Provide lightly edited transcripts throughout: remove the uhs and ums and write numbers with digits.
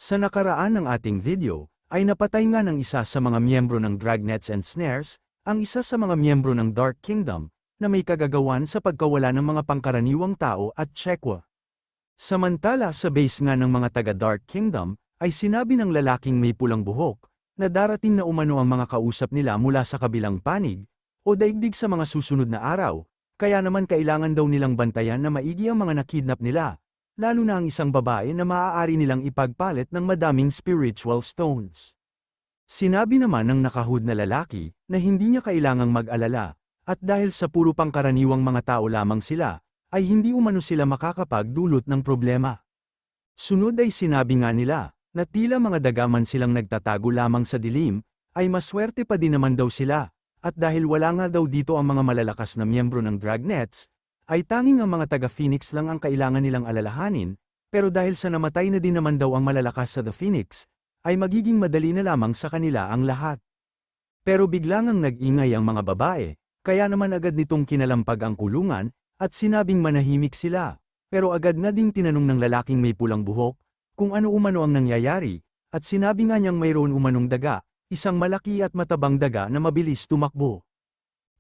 Sa nakaraan ng ating video, ay napatay nga ng isa sa mga miyembro ng Dragnets and Snares, ang isa sa mga miyembro ng Dark Kingdom, na may kagagawan sa pagkawala ng mga pangkaraniwang tao at tsekwa. Samantala sa base nga ng mga taga Dark Kingdom, ay sinabi ng lalaking may pulang buhok, na darating na umano ang mga kausap nila mula sa kabilang panig, o daigdig sa mga susunod na araw, kaya naman kailangan daw nilang bantayan na maigi ang mga nakidnap nila, lalo na ang isang babae na maaari nilang ipagpalit ng madaming spiritual stones. Sinabi naman ng nakahood na lalaki, na hindi niya kailangang mag-alala, at dahil sa puro pangkaraniwang mga tao lamang sila, ay hindi umano sila makakapagdulot ng problema. Sunod ay sinabi nga nila, na tila mga dagaman silang nagtatago lamang sa dilim, ay maswerte pa din naman daw sila, at dahil wala nga daw dito ang mga malalakas na miyembro ng Dragnets, ay tanging ang mga taga-Phoenix lang ang kailangan nilang alalahanin, pero dahil sa namatay na din naman daw ang malalakas sa The Phoenix, ay magiging madali na lamang sa kanila ang lahat. Pero biglang ang nag-ingay ang mga babae, kaya naman agad nitong kinalampag ang kulungan, at sinabing manahimik sila, pero agad na ding tinanong ng lalaking may pulang buhok, kung ano umano ang nangyayari, at sinabi nga niyang mayroon umanong daga, isang malaki at matabang daga na mabilis tumakbo.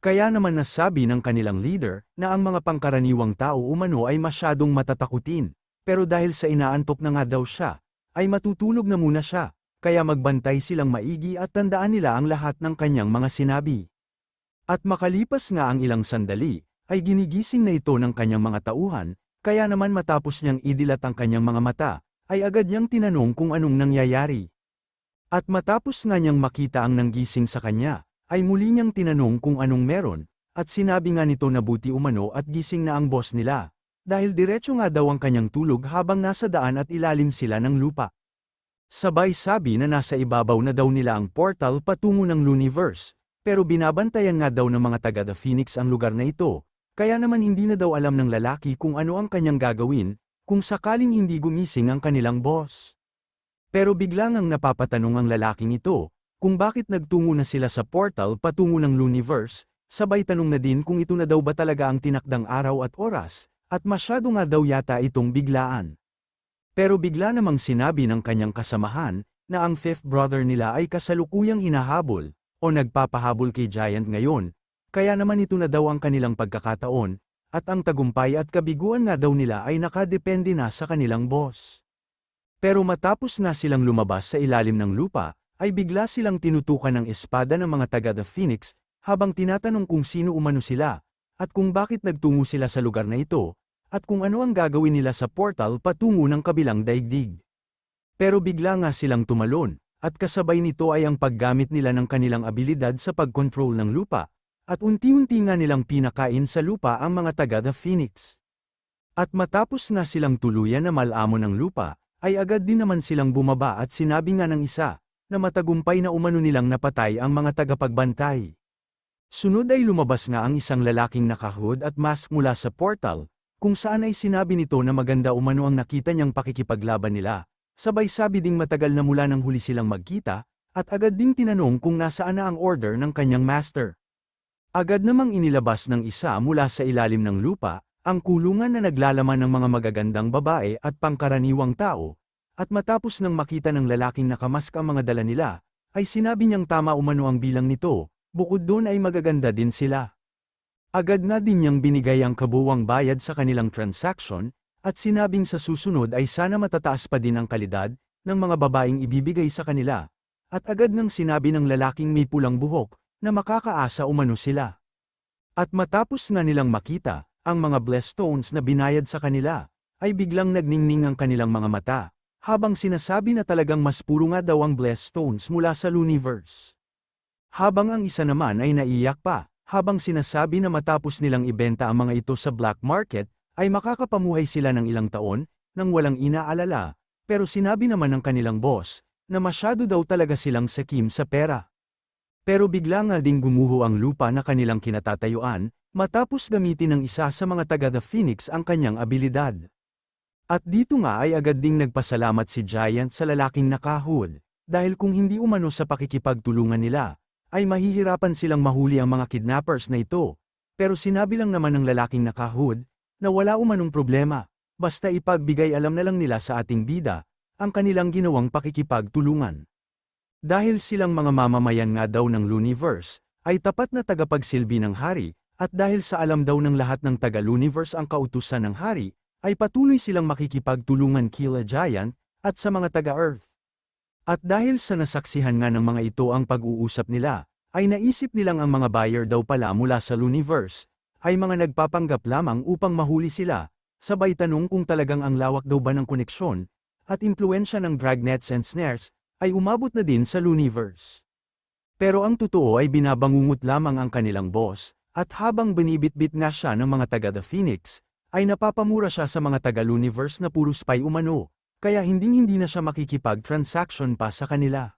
Kaya naman nasabi ng kanilang leader, na ang mga pangkaraniwang tao umano ay masyadong matatakutin, pero dahil sa inaantok na nga daw siya, ay matutulog na muna siya, kaya magbantay silang maigi at tandaan nila ang lahat ng kanyang mga sinabi. At makalipas nga ang ilang sandali, ay ginigising na ito ng kanyang mga tauhan, kaya naman matapos niyang idilat ang kanyang mga mata, ay agad niyang tinanong kung anong nangyayari. At matapos nga niyang makita ang nanggising sa kanya, ay muli niyang tinanong kung anong meron, at sinabi nga nito na buti umano at gising na ang boss nila, dahil diretso nga daw ang kanyang tulog habang nasa daan at ilalim sila ng lupa. Sabay sabi na nasa ibabaw na daw nila ang portal patungo ng Luniverse, pero binabantayan nga daw ng mga taga The Phoenix ang lugar na ito, kaya naman hindi na daw alam ng lalaki kung ano ang kanyang gagawin, kung sakaling hindi gumising ang kanilang boss. Pero biglang ang napapatanong ang lalaking ito, kung bakit nagtungo na sila sa portal patungo ng Luniverse, sabay tanong na din kung ito na daw ba talaga ang tinakdang araw at oras, at masyado nga daw yata itong biglaan. Pero bigla namang sinabi ng kanyang kasamahan, na ang fifth brother nila ay kasalukuyang hinahabol, o nagpapahabol kay Giant ngayon, kaya naman ito na daw ang kanilang pagkakataon, at ang tagumpay at kabiguan nga daw nila ay nakadepende na sa kanilang boss. Pero matapos nga silang lumabas sa ilalim ng lupa, ay bigla silang tinutukan ng espada ng mga taga The Phoenix, habang tinatanong kung sino umano sila, at kung bakit nagtungo sila sa lugar na ito, at kung ano ang gagawin nila sa portal patungo ng kabilang daigdig. Pero bigla nga silang tumalon, at kasabay nito ay ang paggamit nila ng kanilang abilidad sa pagkontrol ng lupa, at unti-unti nga nilang pinakain sa lupa ang mga taga The Phoenix. At matapos nga silang tuluyan na malamon ng lupa, ay agad din naman silang bumaba at sinabi nga ng isa, na matagumpay na umano nilang napatay ang mga tagapagbantay. Sunod ay lumabas nga ang isang lalaking nakahood at mask mula sa portal, kung saan ay sinabi nito na maganda umano ang nakita niyang pakikipaglaban nila, sabay sabi ding matagal na mula nang huli silang magkita, at agad ding tinanong kung nasaan na ang order ng kanyang master. Agad namang inilabas ng isa mula sa ilalim ng lupa, ang kulungan na naglalaman ng mga magagandang babae at pangkaraniwang tao, at matapos nang makita ng lalaking nakamask ang mga dala nila, ay sinabi niyang tama umano ang bilang nito, bukod doon ay magaganda din sila. Agad na din niyang binigay ang kabuwang bayad sa kanilang transaction, at sinabing sa susunod ay sana matataas pa din ang kalidad, ng mga babaeng ibibigay sa kanila, at agad nang sinabi ng lalaking may pulang buhok, na makakaasa umano sila. At matapos nga nilang makita, ang mga blessed stones na binayad sa kanila, ay biglang nagningning ang kanilang mga mata, habang sinasabi na talagang mas puro nga daw ang blessed stones mula sa Luniverse. Habang ang isa naman ay naiyak pa, habang sinasabi na matapos nilang ibenta ang mga ito sa black market, ay makakapamuhay sila ng ilang taon, nang walang inaalala, pero sinabi naman ng kanilang boss, na masyado daw talaga silang sakim sa pera. Pero bigla nga ding gumuho ang lupa na kanilang kinatatayuan, matapos gamitin ng isa sa mga taga The Phoenix ang kanyang abilidad. At dito nga ay agad ding nagpasalamat si Giant sa lalaking nakahood, dahil kung hindi umano sa pakikipagtulungan nila, ay mahihirapan silang mahuli ang mga kidnappers na ito, pero sinabi lang naman ng lalaking nakahood, na wala umanong problema, basta ipagbigay alam na lang nila sa ating bida, ang kanilang ginawang pakikipagtulungan. Dahil silang mga mamamayan nga daw ng Luniverse, ay tapat na tagapagsilbi ng hari, at dahil sa alam daw ng lahat ng taga-Luniverse ang kautusan ng hari, ay patuloy silang makikipagtulungan kila Giant, at sa mga taga-Earth. At dahil sa nasaksihan nga ng mga ito ang pag-uusap nila, ay naisip nilang ang mga buyer daw pala mula sa Luniverse, ay mga nagpapanggap lamang upang mahuli sila, sabay tanong kung talagang ang lawak daw ba ng koneksyon, at impluensya ng dragnets and snares, ay umabot na din sa Luniverse. Pero ang totoo ay binabangungot lamang ang kanilang boss, at habang binibitbit nga siya ng mga taga-The Phoenix, ay napapamura siya sa mga taga-Luniverse na puro spy umano, kaya hinding-hindi na siya makikipag-transaction pa sa kanila.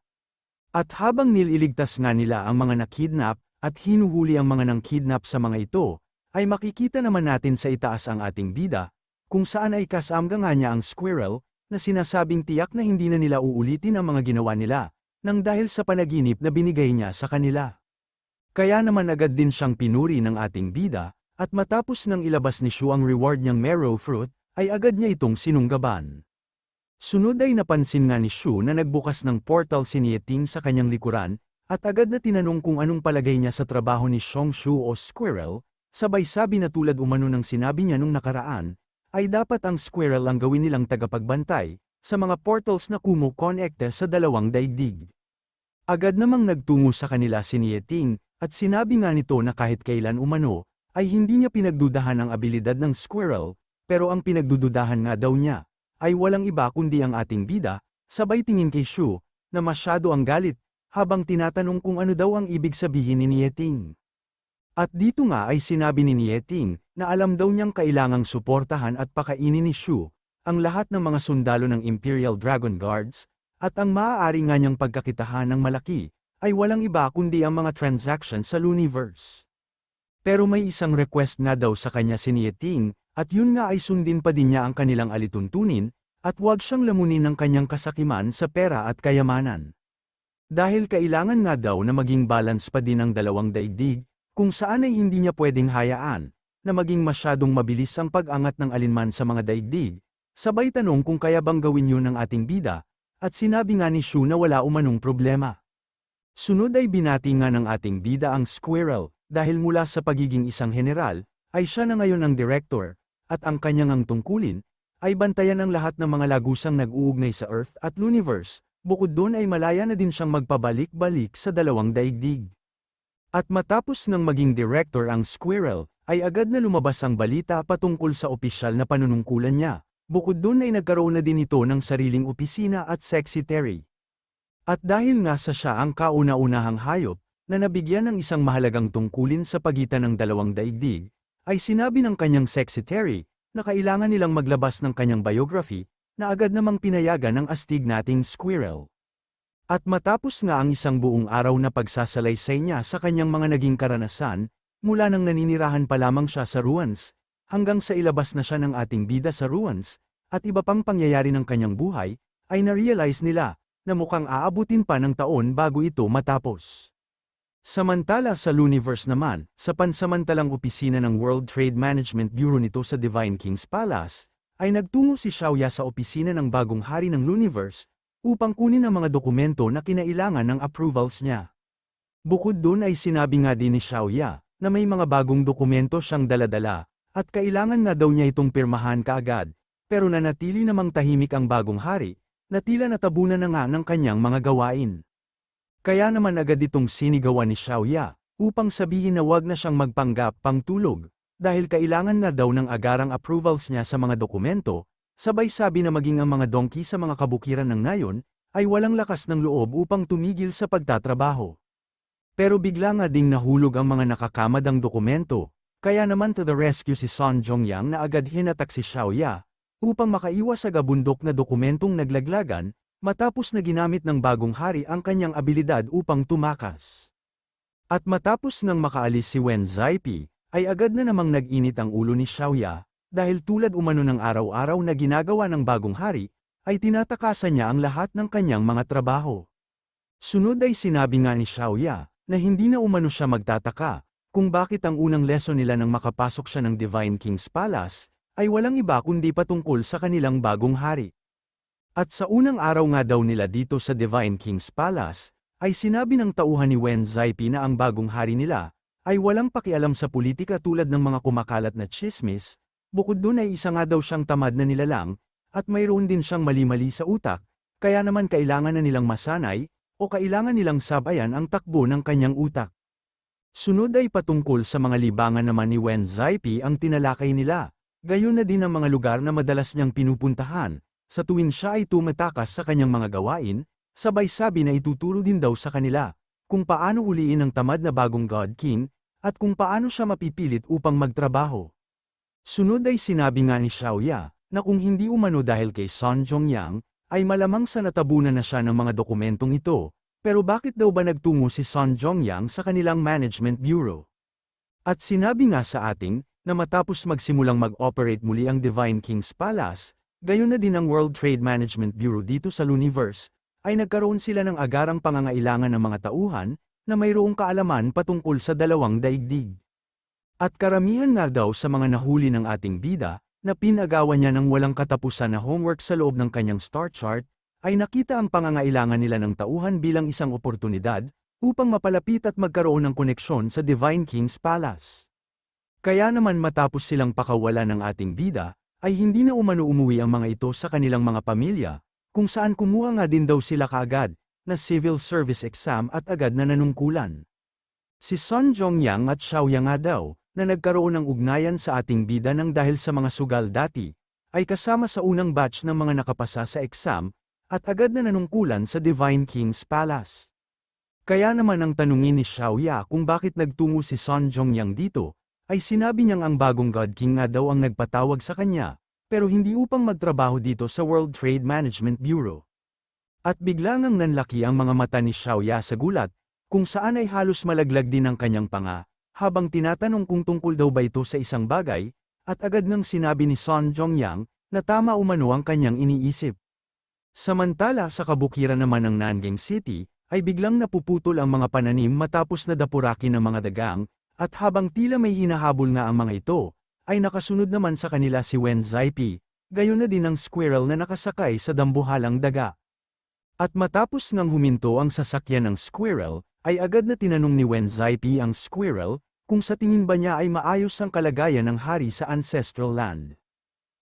At habang nililigtas nga nila ang mga nakidnap, at hinuhuli ang mga nang-kidnap sa mga ito, ay makikita naman natin sa itaas ang ating bida, kung saan ay kasama nga niya ang squirrel, na sinasabing tiyak na hindi na nila uulitin ang mga ginawa nila, nang dahil sa panaginip na binigay niya sa kanila. Kaya naman agad din siyang pinuri ng ating bida, at matapos nang ilabas ni Shu ang reward niyang marrow fruit, ay agad niya itong sinunggaban. Sunod ay napansin nga ni Shu na nagbukas ng portal si Nieting sa kanyang likuran, at agad na tinanong kung anong palagay niya sa trabaho ni Shongshu o Squirrel, sabay sabi na tulad umano ng sinabi niya nung nakaraan, ay dapat ang Squirrel ang gawin nilang tagapagbantay, sa mga portals na kumo-konekte sa dalawang daigdig. Agad namang nagtungo sa kanila si Nieting, at sinabi nga nito na kahit kailan umano, ay hindi niya pinagdudahan ang abilidad ng Squirrel, pero ang pinagdududahan nga daw niya, ay walang iba kundi ang ating bida, sabay tingin kay Shu, na masyado ang galit, habang tinatanong kung ano daw ang ibig sabihin ni Nieting. At dito nga ay sinabi ni Nieting, na alam daw niyang kailangang suportahan at pakainin ni Shu, ang lahat ng mga sundalo ng Imperial Dragon Guards, at ang maaari nga niyang pagkakitahan ng malaki, ay walang iba kundi ang mga transaction sa Luniverse. Pero may isang request nga daw sa kanya si Nieting, at yun nga ay sundin pa din niya ang kanilang alituntunin, at huwag siyang lamunin ng kanyang kasakiman sa pera at kayamanan. Dahil kailangan nga daw na maging balance pa din ang dalawang daigdig, kung saan ay hindi niya pwedeng hayaan, na maging masyadong mabilis ang pag-angat ng alinman sa mga daigdig, sabay tanong kung kaya bang gawin yun ng ating bida, at sinabi nga ni Shu na wala umanong problema. Sunod ay binati nga ng ating bida ang Squirrel, dahil mula sa pagiging isang general, ay siya na ngayon ang director, at ang kanyang ang tungkulin, ay bantayan ang lahat ng mga lagusang nag-uugnay sa Earth at Luniverse, bukod doon ay malaya na din siyang magpabalik-balik sa dalawang daigdig. At matapos ng maging director ang Squirrel, ay agad na lumabas ang balita patungkol sa opisyal na panunungkulan niya, bukod doon ay nagkaroon na din ito ng sariling opisina at secretary. At dahil nga sa siya ang kauna-unahang hayop, na nabigyan ng isang mahalagang tungkulin sa pagitan ng dalawang daigdig, ay sinabi ng kanyang secretary, na kailangan nilang maglabas ng kanyang biography, na agad namang pinayagan ng astig nating Squirrel. At matapos nga ang isang buong araw na pagsasalaysay niya sa kanyang mga naging karanasan, mula nang naninirahan pa lamang siya sa ruins, hanggang sa ilabas na siya ng ating bida sa ruins, at iba pang pangyayari ng kanyang buhay, ay na-realize nila, na mukhang aabutin pa ng taon bago ito matapos. Samantala sa Luniverse naman, sa pansamantalang opisina ng World Trade Management Bureau nito sa Divine King's Palace, ay nagtungo si Xiaoya sa opisina ng bagong hari ng Luniverse, upang kunin ang mga dokumento na kinailangan ng approvals niya. Bukod doon ay sinabi nga din ni Xiaoya, na may mga bagong dokumento siyang daladala, at kailangan nga daw niya itong pirmahan kaagad, pero nanatili namang tahimik ang bagong hari, na tila natabunan na nga ng kanyang mga gawain. Kaya naman agad itong sinigawan ni Xiaoya, upang sabihin na wag na siyang magpanggap pang tulog, dahil kailangan nga daw ng agarang approvals niya sa mga dokumento, sabay sabi na maging ang mga donkey sa mga kabukiran ng nayon, ay walang lakas ng loob upang tumigil sa pagtatrabaho. Pero bigla nga ding nahulog ang mga nakakamadang dokumento, kaya naman to the rescue si Son Jongyang na agad hinatak si Xiaoya, upang makaiwas sa gabundok na dokumentong naglaglagan, matapos na ginamit ng bagong hari ang kanyang abilidad upang tumakas. At matapos nang makaalis si Wen Zaipi, ay agad na namang nag-init ang ulo ni Xiaoya, dahil tulad umano ng araw-araw na ginagawa ng bagong hari, ay tinatakasan niya ang lahat ng kanyang mga trabaho. Sunod ay sinabi nga ni Xiaoya, na hindi na umano siya magtataka, kung bakit ang unang lesson nila nang makapasok siya ng Divine King's Palace, ay walang iba kundi patungkol sa kanilang bagong hari. At sa unang araw nga daw nila dito sa Divine King's Palace, ay sinabi ng tauhan ni Wen Zaipi na ang bagong hari nila, ay walang pakialam sa politika tulad ng mga kumakalat na tsismis, bukod dun ay isa nga daw siyang tamad na nilalang, at mayroon din siyang mali-mali sa utak, kaya naman kailangan na nilang masanay, o kailangan nilang sabayan ang takbo ng kanyang utak. Sunod ay patungkol sa mga libangan naman ni Wen Zaipi ang tinalakay nila, gayon na din ang mga lugar na madalas niyang pinupuntahan, sa tuwing siya ay tumatakas sa kanyang mga gawain, sabay sabi na ituturo din daw sa kanila, kung paano uliin ang tamad na bagong God King, at kung paano siya mapipilit upang magtrabaho. Sunod ay sinabi nga ni Xiaoya, na kung hindi umano dahil kay Sun Zhongyang, ay malamang sa natabunan na siya ng mga dokumentong ito, pero bakit daw ba nagtungo si Sun Zhongyang sa kanilang Management Bureau? At sinabi nga sa ating, na matapos magsimulang mag-operate muli ang Divine King's Palace, gayon na din ang World Trade Management Bureau dito sa Luniverse, ay nagkaroon sila ng agarang pangangailangan ng mga tauhan, na mayroong kaalaman patungkol sa dalawang daigdig. At karamihan nga daw sa mga nahuli ng ating bida, na pinagawa niya ng walang katapusan na homework sa loob ng kanyang star chart, ay nakita ang pangangailangan nila ng tauhan bilang isang oportunidad, upang mapalapit at magkaroon ng koneksyon sa Divine King's Palace. Kaya naman matapos silang pakawalan ng ating bida, ay hindi na umano umuwi ang mga ito sa kanilang mga pamilya, kung saan kumuha nga din daw sila kaagad, na civil service exam at agad na nanungkulan. Si Sun Zhongyang at Xiaoya nga daw, na nagkaroon ng ugnayan sa ating bida nang dahil sa mga sugal dati, ay kasama sa unang batch ng mga nakapasa sa exam, at agad na nanungkulan sa Divine King's Palace. Kaya naman ang tanungin ni Xiaoya kung bakit nagtungo si Sun Zhongyang dito, ay sinabi niyang ang bagong God King nga daw ang nagpatawag sa kanya, pero hindi upang magtrabaho dito sa World Trade Management Bureau. At biglang ang nanlaki ang mga mata ni Xiaoya sa gulat, kung saan ay halos malaglag din ang kanyang panga, habang tinatanong kung tungkol daw ba ito sa isang bagay, at agad nang sinabi ni Sun Zhongyang, na tama umano ang kanyang iniisip. Samantala sa kabukiran naman ng Nanjing City, ay biglang napuputol ang mga pananim matapos na dapurakin ng mga dagang, at habang tila may hinahabol nga ang mga ito, ay nakasunod naman sa kanila si Wen Zaipi, gayon na din ang squirrel na nakasakay sa dambuhalang daga. At matapos ngang huminto ang sasakyan ng squirrel, ay agad na tinanong ni Wen Zaipi ang squirrel, kung sa tingin ba niya ay maayos ang kalagayan ng hari sa ancestral land.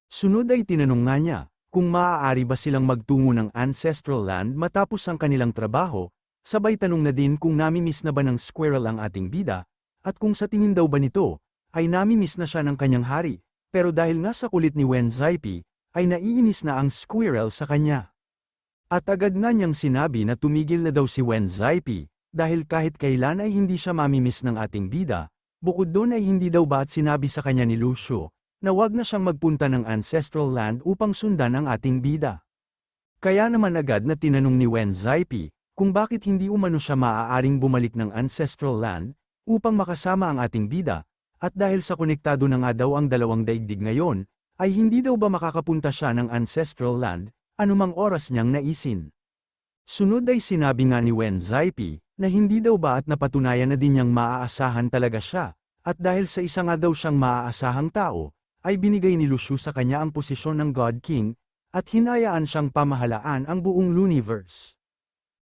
Sunod ay tinanong nga niya, kung maaari ba silang magtungo ng ancestral land matapos ang kanilang trabaho, sabay tanong na din kung namimiss na ba ng squirrel ang ating bida, at kung sa tingin daw ba nito, ay namimiss na siya ng kanyang hari, pero dahil nga sa kulit ni Wen Zaipi, ay naiinis na ang squirrel sa kanya. At agad nga niyang sinabi na tumigil na daw si Wen Zaipi, dahil kahit kailan ay hindi siya mamimiss ng ating bida, bukod doon ay hindi daw ba at sinabi sa kanya ni Lu Shu, na wag na siyang magpunta ng ancestral land upang sundan ang ating bida. Kaya naman agad na tinanong ni Wen Zaipi, kung bakit hindi umano siya maaaring bumalik ng ancestral land, upang makasama ang ating bida, at dahil sa konektado na nga daw ang dalawang daigdig ngayon, ay hindi daw ba makakapunta siya ng ancestral land, anumang oras niyang naisin. Sunod ay sinabi nga ni Wen Zaipi, na hindi daw ba at napatunayan na din niyang maaasahan talaga siya, at dahil sa isa nga daw siyang maaasahang tao, ay binigay ni Lu Shu sa kanya ang posisyon ng God King, at hinayaan siyang pamahalaan ang buong Luniverse.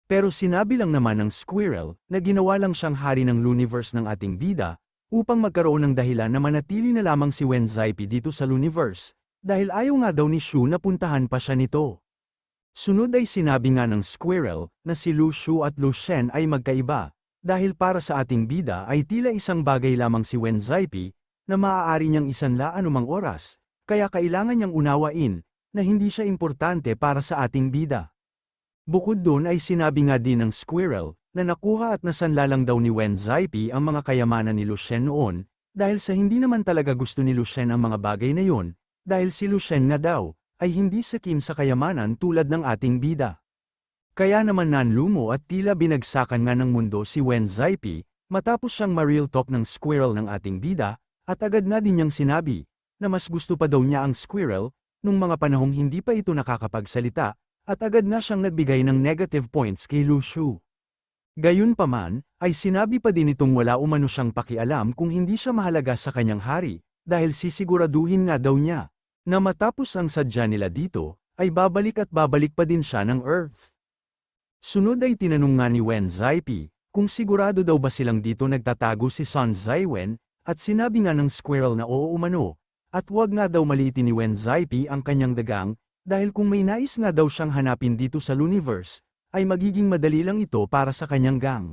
Pero sinabi lang naman ng squirrel, na ginawa lang siyang hari ng Luniverse ng ating bida, upang magkaroon ng dahilan na manatili na lamang si Wen Zaipi dito sa Luniverse, dahil ayaw nga daw ni Shu na puntahan pa siya nito. Sunod ay sinabi nga ng squirrel, na si Lu Shu at Lu Shen ay magkaiba, dahil para sa ating bida ay tila isang bagay lamang si Wen Zaipi, na maaari niyang isanla anumang oras, kaya kailangan niyang unawain, na hindi siya importante para sa ating bida. Bukod doon ay sinabi nga din ng squirrel, na nakuha at nasanla lang daw ni Wen Zaipi ang mga kayamanan ni Lu Shen noon, dahil sa hindi naman talaga gusto ni Lu Shen ang mga bagay na yon, dahil si Lu Shen nga daw, ay hindi sakim sa kayamanan tulad ng ating bida. Kaya naman nanlumo at tila binagsakan nga ng mundo si Wen Zaipi, matapos siyang ma-real talk ng squirrel ng ating bida, at agad na din niyang sinabi, na mas gusto pa daw niya ang squirrel, nung mga panahong hindi pa ito nakakapagsalita, at agad na siyang nagbigay ng negative points kay Lu Shu. Gayunpaman, ay sinabi pa din itong wala umano siyang pakialam kung hindi siya mahalaga sa kanyang hari, dahil sisiguraduhin nga daw niya, na matapos ang sadya nila dito, ay babalik at babalik pa din siya ng Earth. Sunod ay tinanong nga ni Wen Zaipi, kung sigurado daw ba silang dito nagtatago si Sun Zaiwen, at sinabi nga ng squirrel na oo umano, at huwag nga daw maliitin ni Wen Zaipi ang kanyang dagang, dahil kung may nais nga daw siyang hanapin dito sa Luniverse, ay magiging madali lang ito para sa kanyang gang.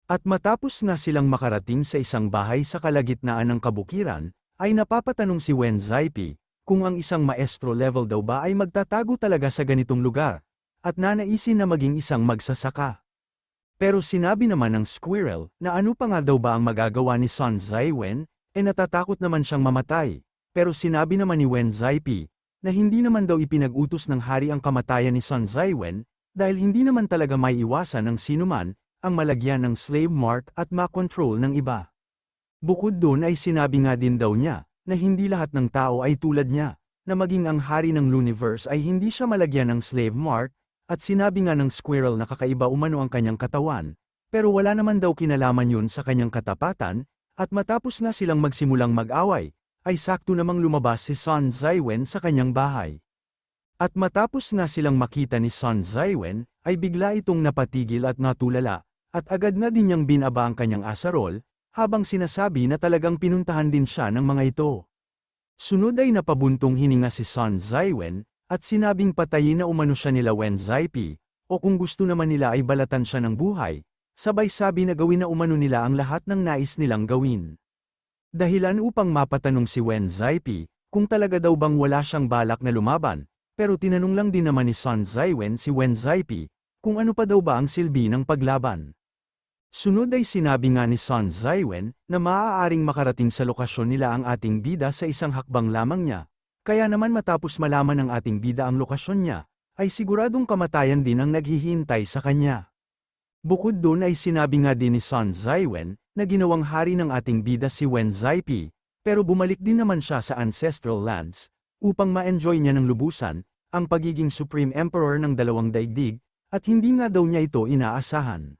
At matapos nga silang makarating sa isang bahay sa kalagitnaan ng kabukiran, ay napapatanong si Wen Zaipi, kung ang isang maestro level daw ba ay magtatago talaga sa ganitong lugar, at nanaisin na maging isang magsasaka. Pero sinabi naman ng squirrel, na ano pa nga daw ba ang magagawa ni Sun Zaiwen, natatakot naman siyang mamatay, pero sinabi naman ni Wen Zaipi, na hindi naman daw ipinag-utos ng hari ang kamatayan ni Sun Zaiwen, dahil hindi naman talaga may iwasan ng sinuman, ang malagyan ng slave mark at makontrol ng iba. Bukod doon ay sinabi nga din daw niya, na hindi lahat ng tao ay tulad niya, na maging ang hari ng Luniverse ay hindi siya malagyan ng slave mark, at sinabi nga ng squirrel na kakaiba umano ang kanyang katawan, pero wala naman daw kinalaman yun sa kanyang katapatan, at matapos nga silang magsimulang mag-away, ay sakto namang lumabas si Sun Zaiwen sa kanyang bahay. At matapos nga silang makita ni Sun Zaiwen, ay bigla itong napatigil at natulala, at agad na din niyang binaba ang kanyang asarol, habang sinasabi na talagang pinuntahan din siya ng mga ito. Sunod ay napabuntong hininga si Sun Zaiwen, at sinabing patayin na umano siya nila Wen Zaipi, o kung gusto naman nila ay balatan siya ng buhay, sabay sabi na gawin na umano nila ang lahat ng nais nilang gawin. Dahilan upang mapatanong si Wen Zaipi, kung talaga daw bang wala siyang balak na lumaban, pero tinanong lang din naman ni Sun Zaiwen si Wen Zaipi, kung ano pa daw ba ang silbi ng paglaban. Sunod ay sinabi nga ni Sun Zaiwen, na maaaring makarating sa lokasyon nila ang ating bida sa isang hakbang lamang niya, kaya naman matapos malaman ng ating bida ang lokasyon niya, ay siguradong kamatayan din ang naghihintay sa kanya. Bukod doon ay sinabi nga din ni Sun Zaiwen, na ginawang hari ng ating bida si Wen Zaipi, pero bumalik din naman siya sa ancestral lands, upang ma-enjoy niya ng lubusan, ang pagiging Supreme Emperor ng dalawang daigdig, at hindi nga daw niya ito inaasahan.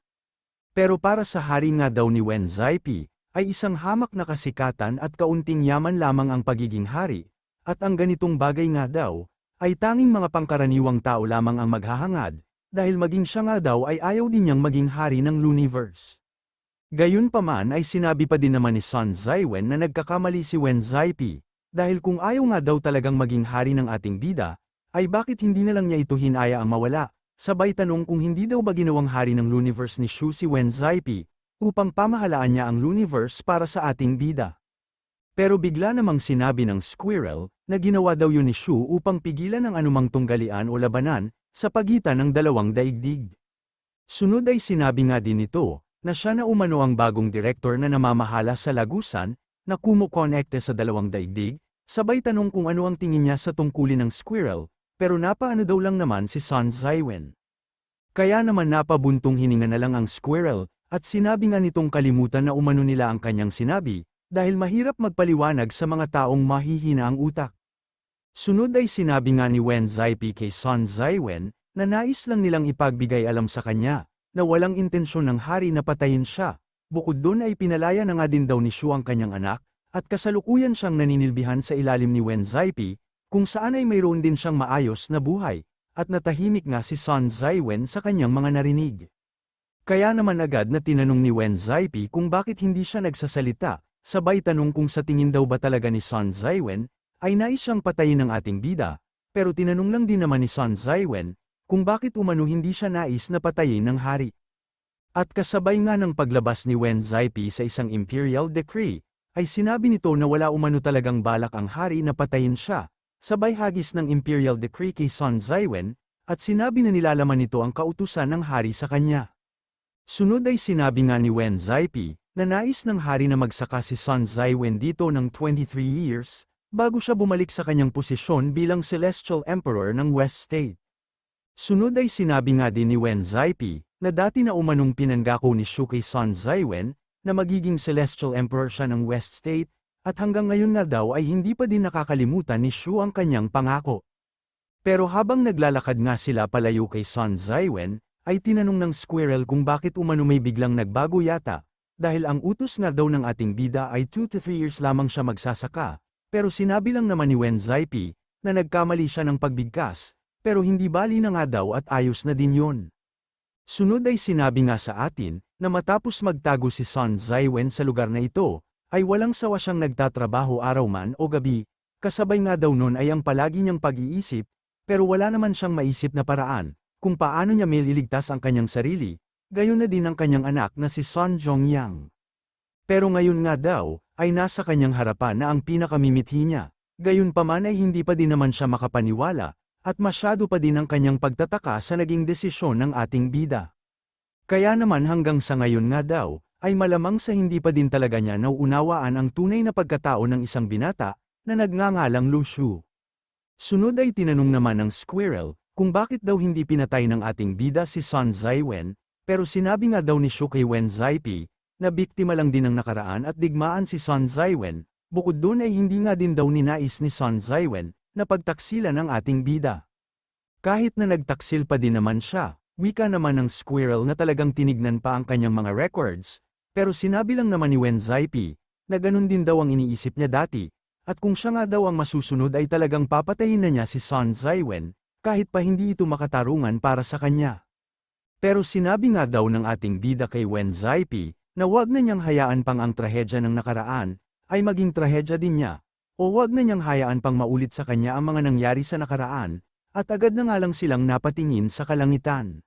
Pero para sa hari nga daw ni Wen Zaipi, ay isang hamak na kasikatan at kaunting yaman lamang ang pagiging hari, at ang ganitong bagay nga daw, ay tanging mga pangkaraniwang tao lamang ang maghahangad, dahil maging siya nga daw ay ayaw din niyang maging hari ng Luniverse. Gayunpaman ay sinabi pa din naman ni Sun Zaiwen na nagkakamali si Wen Zaipi, dahil kung ayaw nga daw talagang maging hari ng ating bida, ay bakit hindi na lang niya ito hinaya ang mawala, sabay tanong kung hindi daw ba ginawang hari ng Luniverse ni Shu si Wen Zaipi, upang pamahalaan niya ang Luniverse para sa ating bida. Pero bigla namang sinabi ng squirrel, na ginawa daw yun ni Shu upang pigilan ang anumang tunggalian o labanan, sa pagitan ng dalawang daigdig. Sunod ay sinabi nga din nito, na siya na umano ang bagong direktor na namamahala sa Lagusan, na kumukonekte sa dalawang daigdig, sabay tanong kung ano ang tingin niya sa tungkulin ng squirrel, pero napaano daw lang naman si Sun Zaiwen. Kaya naman napabuntong hininga na lang ang squirrel, at sinabi nga nitong kalimutan na umano nila ang kanyang sinabi, dahil mahirap magpaliwanag sa mga taong mahihina ang utak. Sunod ay sinabi nga ni Wen Zaipi kay Sun Zaiwen, na nais lang nilang ipagbigay alam sa kanya, na walang intensyon ng hari na patayin siya. Bukod doon ay pinalaya na nga din daw ni Shu ang kanyang anak, at kasalukuyan siyang naninilbihan sa ilalim ni Wen Zaipi, kung saan ay mayroon din siyang maayos na buhay, at natahimik nga si Sun Zaiwen sa kanyang mga narinig. Kaya naman agad na tinanong ni Wen Zaipi kung bakit hindi siya nagsasalita, sabay tanong kung sa tingin daw ba talaga ni Sun Zaiwen, ay nais siyang patayin ng ating bida, pero tinanong lang din naman ni Sun Zaiwen, kung bakit umano hindi siya nais na patayin ng hari. At kasabay nga ng paglabas ni Wen Zaipi sa isang imperial decree, ay sinabi nito na wala umano talagang balak ang hari na patayin siya, sabay hagis ng imperial decree kay Sun Zaiwen, at sinabi na nilalaman nito ang kautusan ng hari sa kanya. Sunod ay sinabi nga ni Wen Zaipi, na nais ng hari na magsaka si Sun Zaiwen dito ng 23 years, bago siya bumalik sa kanyang posisyon bilang Celestial Emperor ng West State. Sunod ay sinabi nga din ni Wen Zaipi, na dati na umanong pinanggako ni Shu kay Sun Zaiwen, na magiging Celestial Emperor siya ng West State, at hanggang ngayon nga daw ay hindi pa din nakakalimutan ni Shu ang kanyang pangako. Pero habang naglalakad nga sila palayo kay Sun Zaiwen, ay tinanong ng squirrel kung bakit umano may biglang nagbago yata, dahil ang utos nga daw ng ating bida ay 2 to 3 years lamang siya magsasaka, pero sinabi lang naman ni Wen Zaipi, na nagkamali siya ng pagbigkas, pero hindi bali na nga daw at ayos na din yun. Sunod ay sinabi nga sa atin, na matapos magtago si Sun Zaiwen sa lugar na ito, ay walang sawa siyang nagtatrabaho araw man o gabi, kasabay nga daw nun ay ang palagi niyang pag-iisip, pero wala naman siyang maisip na paraan, kung paano niya mailigtas ang kanyang sarili, gayon na din ang kanyang anak na si Sun Jongyang. Pero ngayon nga daw, ay nasa kanyang harapan na ang pinakamimithi niya, gayon pa man ay hindi pa din naman siya makapaniwala, at masyado pa din ang kanyang pagtataka sa naging desisyon ng ating bida. Kaya naman hanggang sa ngayon nga daw, ay malamang sa hindi pa din talaga niya nauunawaan ang tunay na pagkatao ng isang binata, na nagngangalang Lu Shu. Sunod ay tinanong naman ng Squirrel, kung bakit daw hindi pinatay ng ating bida si Sun Zaiwen, pero sinabi nga daw ni Shu kay Wen Zaipi, na biktima lang din ng nakaraan at digmaan si Sun Zaiwen, bukod doon ay hindi nga din daw ninais ni Sun Zaiwen, na pagtaksilan ng ating bida. Kahit na nagtaksil pa din naman siya, wika naman ng Squirrel na talagang tinignan pa ang kanyang mga records, pero sinabi lang naman ni Wen Zaipi, na ganun din daw ang iniisip niya dati, at kung siya nga daw ang masusunod ay talagang papatayin na niya si Sun Zaiwen, kahit pa hindi ito makatarungan para sa kanya. Pero sinabi nga daw ng ating bida kay Wen Zaipi, na wag na niyang hayaan pang ang trahedya ng nakaraan, ay maging trahedya din niya, o wag na niyang hayaan pang maulit sa kanya ang mga nangyari sa nakaraan, at agad na nga lang silang napatingin sa kalangitan.